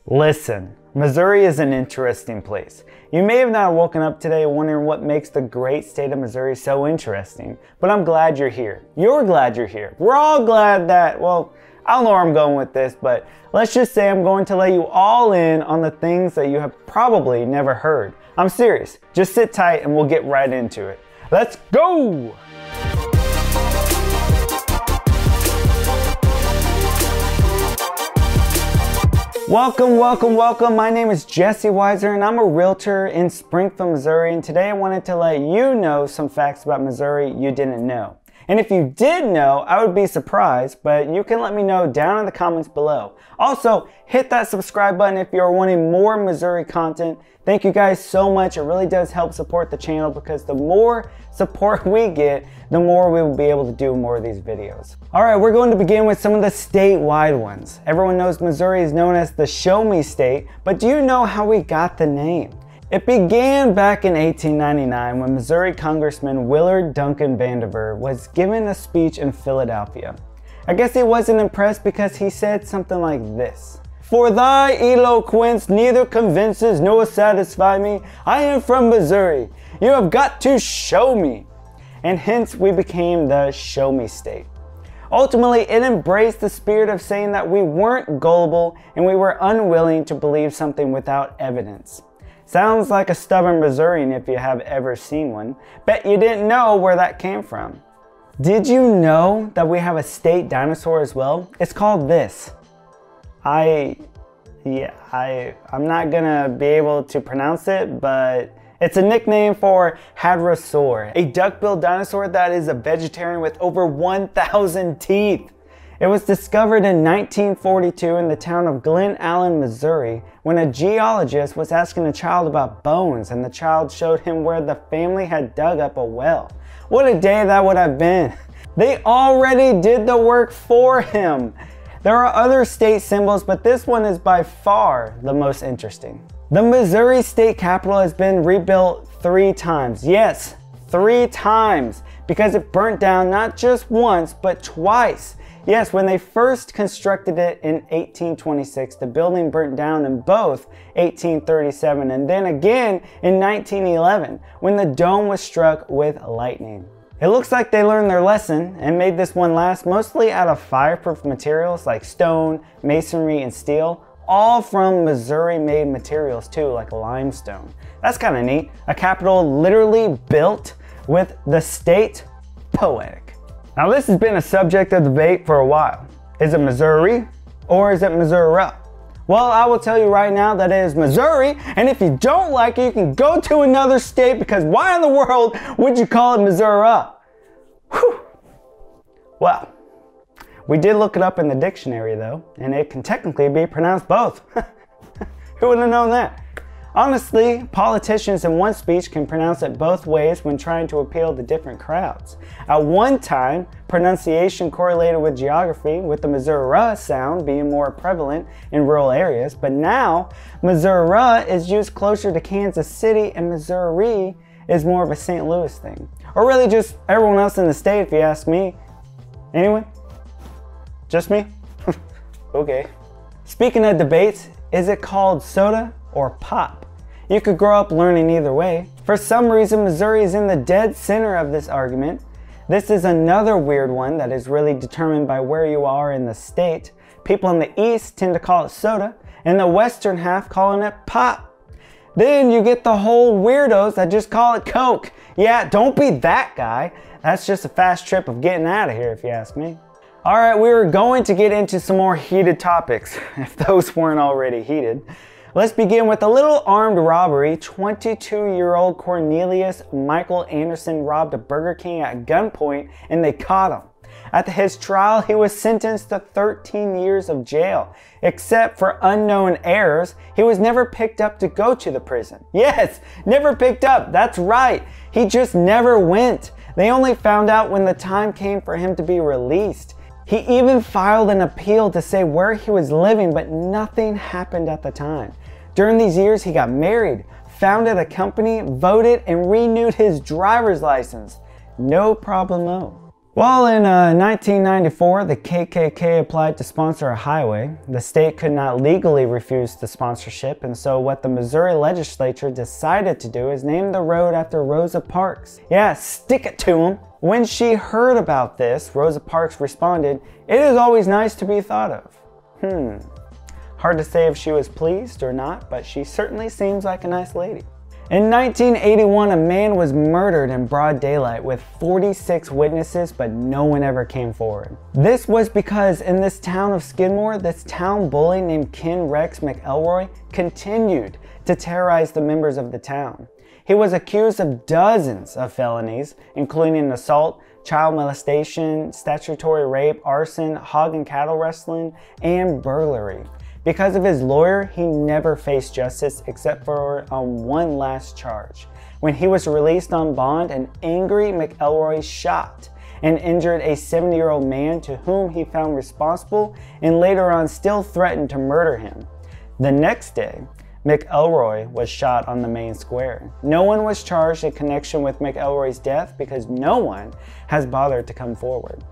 Listen, Missouri is an interesting place. You may have not woken up today wondering what makes the great state of Missouri so interesting, but I'm glad you're here. You're glad you're here. We're all glad that, well, I don't know where I'm going with this, but let's just say I'm going to let you all in on the things that you have probably never heard. I'm serious. Just sit tight and we'll get right into it. Let's go! Welcome. My name is Jesse Weiser and I'm a realtor in Springfield, Missouri. And today I wanted to let you know some facts about Missouri you didn't know. And if you did know, I would be surprised, but you can let me know down in the comments below. Also, hit that subscribe button if you're wanting more Missouri content. Thank you guys so much. It really does help support the channel because the more support we get, the more we will be able to do more of these videos. All right, we're going to begin with some of the statewide ones. Everyone knows Missouri is known as the Show Me State, but do you know how we got the name? It began back in 1899 when Missouri Congressman Willard Duncan Vandivar was given a speech in Philadelphia. I guess he wasn't impressed because he said something like this. "For thy eloquence neither convinces nor satisfies me. I am from Missouri. You have got to show me." And hence we became the Show Me State. Ultimately, it embraced the spirit of saying that we weren't gullible and we were unwilling to believe something without evidence. Sounds like a stubborn Missourian if you have ever seen one. Bet you didn't know where that came from. Did you know that we have a state dinosaur as well? It's called this. I'm not gonna be able to pronounce it, but it's a nickname for Hadrosaur, a duck-billed dinosaur that is a vegetarian with over 1,000 teeth. It was discovered in 1942 in the town of Glen Allen, Missouri, when a geologist was asking a child about bones and the child showed him where the family had dug up a well. What a day that would have been. They already did the work for him. There are other state symbols, but this one is by far the most interesting. The Missouri state capitol has been rebuilt 3 times. Yes, 3 times, because it burnt down not just once, but twice. Yes, when they first constructed it in 1826, the building burnt down in both 1837 and then again in 1911 when the dome was struck with lightning. It looks like they learned their lesson and made this one last mostly out of fireproof materials like stone, masonry, and steel, all from Missouri-made materials too, like limestone. That's kind of neat. A capitol literally built with the state. Poetic. Now this has been a subject of debate for a while. Is it Missouri or is it Missouri? Well, I will tell you right now that it is Missouri, and if you don't like it, you can go to another state because why in the world would you call it Missouri? Whew. Well, we did look it up in the dictionary though, and it can technically be pronounced both. Who would have known that? Honestly, politicians in one speech can pronounce it both ways when trying to appeal to different crowds. At one time, pronunciation correlated with geography, with the Missouri sound being more prevalent in rural areas, but now Missouri is used closer to Kansas City and Missouri is more of a St. Louis thing. Or really just everyone else in the state if you ask me. Anyone? Just me? Okay. Speaking of debates, is it called soda or pop? You could grow up learning either way. For some reason, Missouri is in the dead center of this argument. This is another weird one that is really determined by where you are in the state. People in the east tend to call it soda, and the western half calling it pop. Then you get the whole weirdos that just call it Coke. Yeah, don't be that guy. That's just a fast trip of getting out of here if you ask me. All right, we were going to get into some more heated topics, if those weren't already heated. Let's begin with a little armed robbery. 22-year-old Cornealious Michael Anderson robbed a Burger King at gunpoint and they caught him. At his trial, he was sentenced to 13 years of jail. Except for unknown errors, he was never picked up to go to the prison. Yes, never picked up, that's right. He just never went. They only found out when the time came for him to be released. He even filed an appeal to say where he was living, but nothing happened at the time. During these years, he got married, founded a company, voted, and renewed his driver's license. No problemo. Well, in 1994, the KKK applied to sponsor a highway. The state could not legally refuse the sponsorship, and so what the Missouri legislature decided to do is name the road after Rosa Parks. Yeah, stick it to them. When she heard about this, Rosa Parks responded, "It is always nice to be thought of." Hard to say if she was pleased or not, but she certainly seems like a nice lady. In 1981, a man was murdered in broad daylight with 46 witnesses, but no one ever came forward. This was because in this town of Skidmore, this town bully named Ken Rex McElroy continued to terrorize the members of the town. He was accused of dozens of felonies, including assault, child molestation, statutory rape, arson, hog and cattle wrestling, and burglary. Because of his lawyer, he never faced justice except for one last charge. When he was released on bond, an angry McElroy shot and injured a 70-year-old man to whom he found responsible and later on still threatened to murder him. The next day, McElroy was shot on the main square. No one was charged in connection with McElroy's death because no one has bothered to come forward.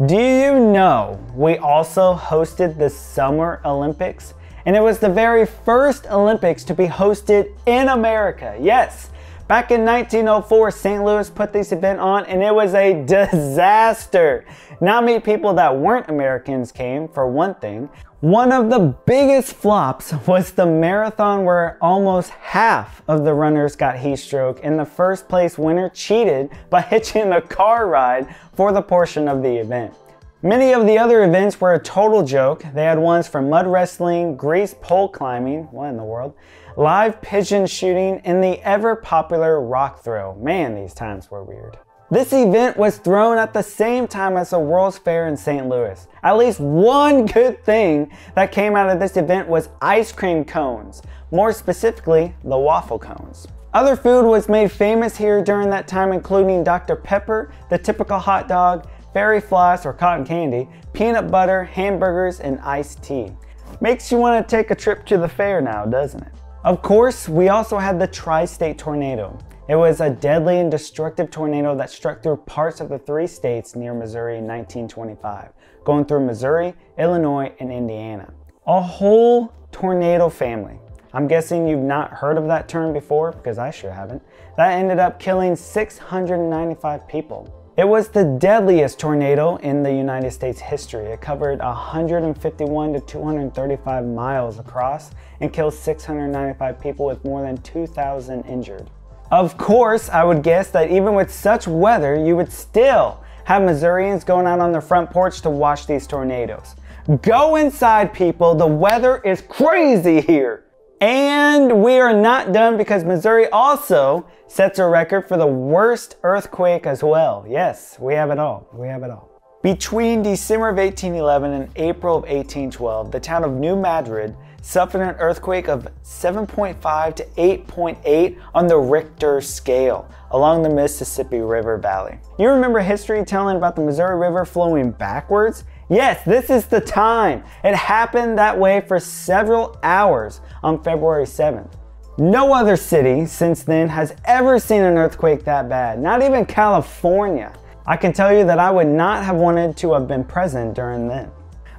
Do you know we also hosted the Summer Olympics? And it was the very first Olympics to be hosted in America. Yes, back in 1904, St. Louis put this event on and it was a disaster. Not many people that weren't Americans came, for one thing. One of the biggest flops was the marathon where almost half of the runners got heat stroke and the first place winner cheated by hitching a car ride for the portion of the event. Many of the other events were a total joke. They had ones for mud wrestling, grease pole climbing, what in the world, live pigeon shooting, and the ever popular rock throw. Man, these times were weird. This event was thrown at the same time as the World's Fair in St. Louis. At least one good thing that came out of this event was ice cream cones, more specifically, the waffle cones. Other food was made famous here during that time, including Dr. Pepper, the typical hot dog, fairy floss or cotton candy, peanut butter, hamburgers, and iced tea. Makes you want to take a trip to the fair now, doesn't it? Of course, we also had the TriState Tornado. It was a deadly and destructive tornado that struck through parts of the 3 states near Missouri in 1925, going through Missouri, Illinois, and Indiana. A whole tornado family. I'm guessing you've not heard of that term before, because I sure haven't. That ended up killing 695 people. It was the deadliest tornado in the United States history. It covered 151 to 235 miles across and killed 695 people with more than 2,000 injured. Of course, I would guess that even with such weather, you would still have Missourians going out on their front porch to watch these tornadoes. Go inside, people. The weather is crazy here. And we are not done because Missouri also sets a record for the worst earthquake as well. Yes, we have it all. We have it all. Between December of 1811 and April of 1812, the town of New Madrid suffered an earthquake of 7.5 to 8.8 on the Richter scale along the Mississippi River Valley. You remember history telling about the Missouri River flowing backwards? Yes, this is the time. It happened that way for several hours on February 7th. No other city since then has ever seen an earthquake that bad, not even California. I can tell you that I would not have wanted to have been present during then.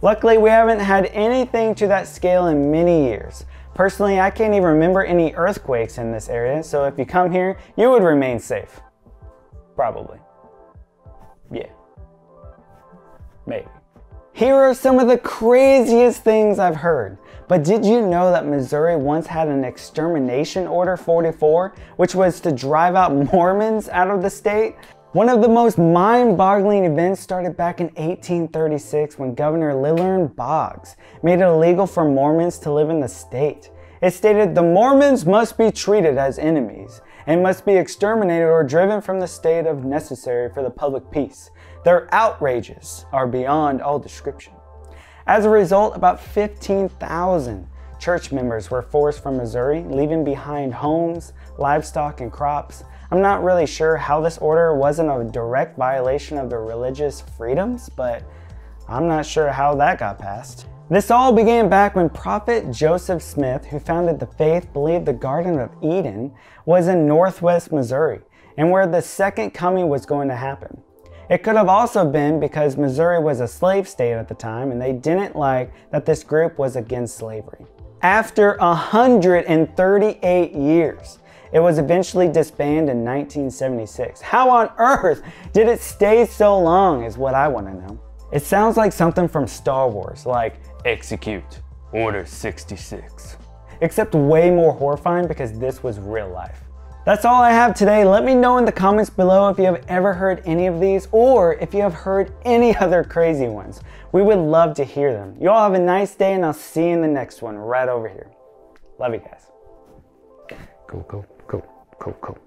Luckily, we haven't had anything to that scale in many years. Personally, I can't even remember any earthquakes in this area, so if you come here, you would remain safe. Probably. Yeah. Maybe. Here are some of the craziest things I've heard. But did you know that Missouri once had an extermination order 44, which was to drive out Mormons out of the state? One of the most mind-boggling events started back in 1836 when Governor Willard Boggs made it illegal for Mormons to live in the state. It stated the Mormons must be treated as enemies and must be exterminated or driven from the state if necessary for the public peace. Their outrages are beyond all description. As a result, about 15,000 church members were forced from Missouri, leaving behind homes, livestock, and crops. I'm not really sure how this order wasn't a direct violation of their religious freedoms, but I'm not sure how that got passed. This all began back when Prophet Joseph Smith, who founded the faith, believed the Garden of Eden was in northwest Missouri and where the second coming was going to happen. It could have also been because Missouri was a slave state at the time and they didn't like that this group was against slavery. After 138 years, it was eventually disbanded in 1976. How on earth did it stay so long is what I want to know. It sounds like something from Star Wars, like Execute Order 66. Except way more horrifying because this was real life. That's all I have today. Let me know in the comments below if you have ever heard any of these or if you have heard any other crazy ones. We would love to hear them. You all have a nice day and I'll see you in the next one right over here. Love you guys. Cool.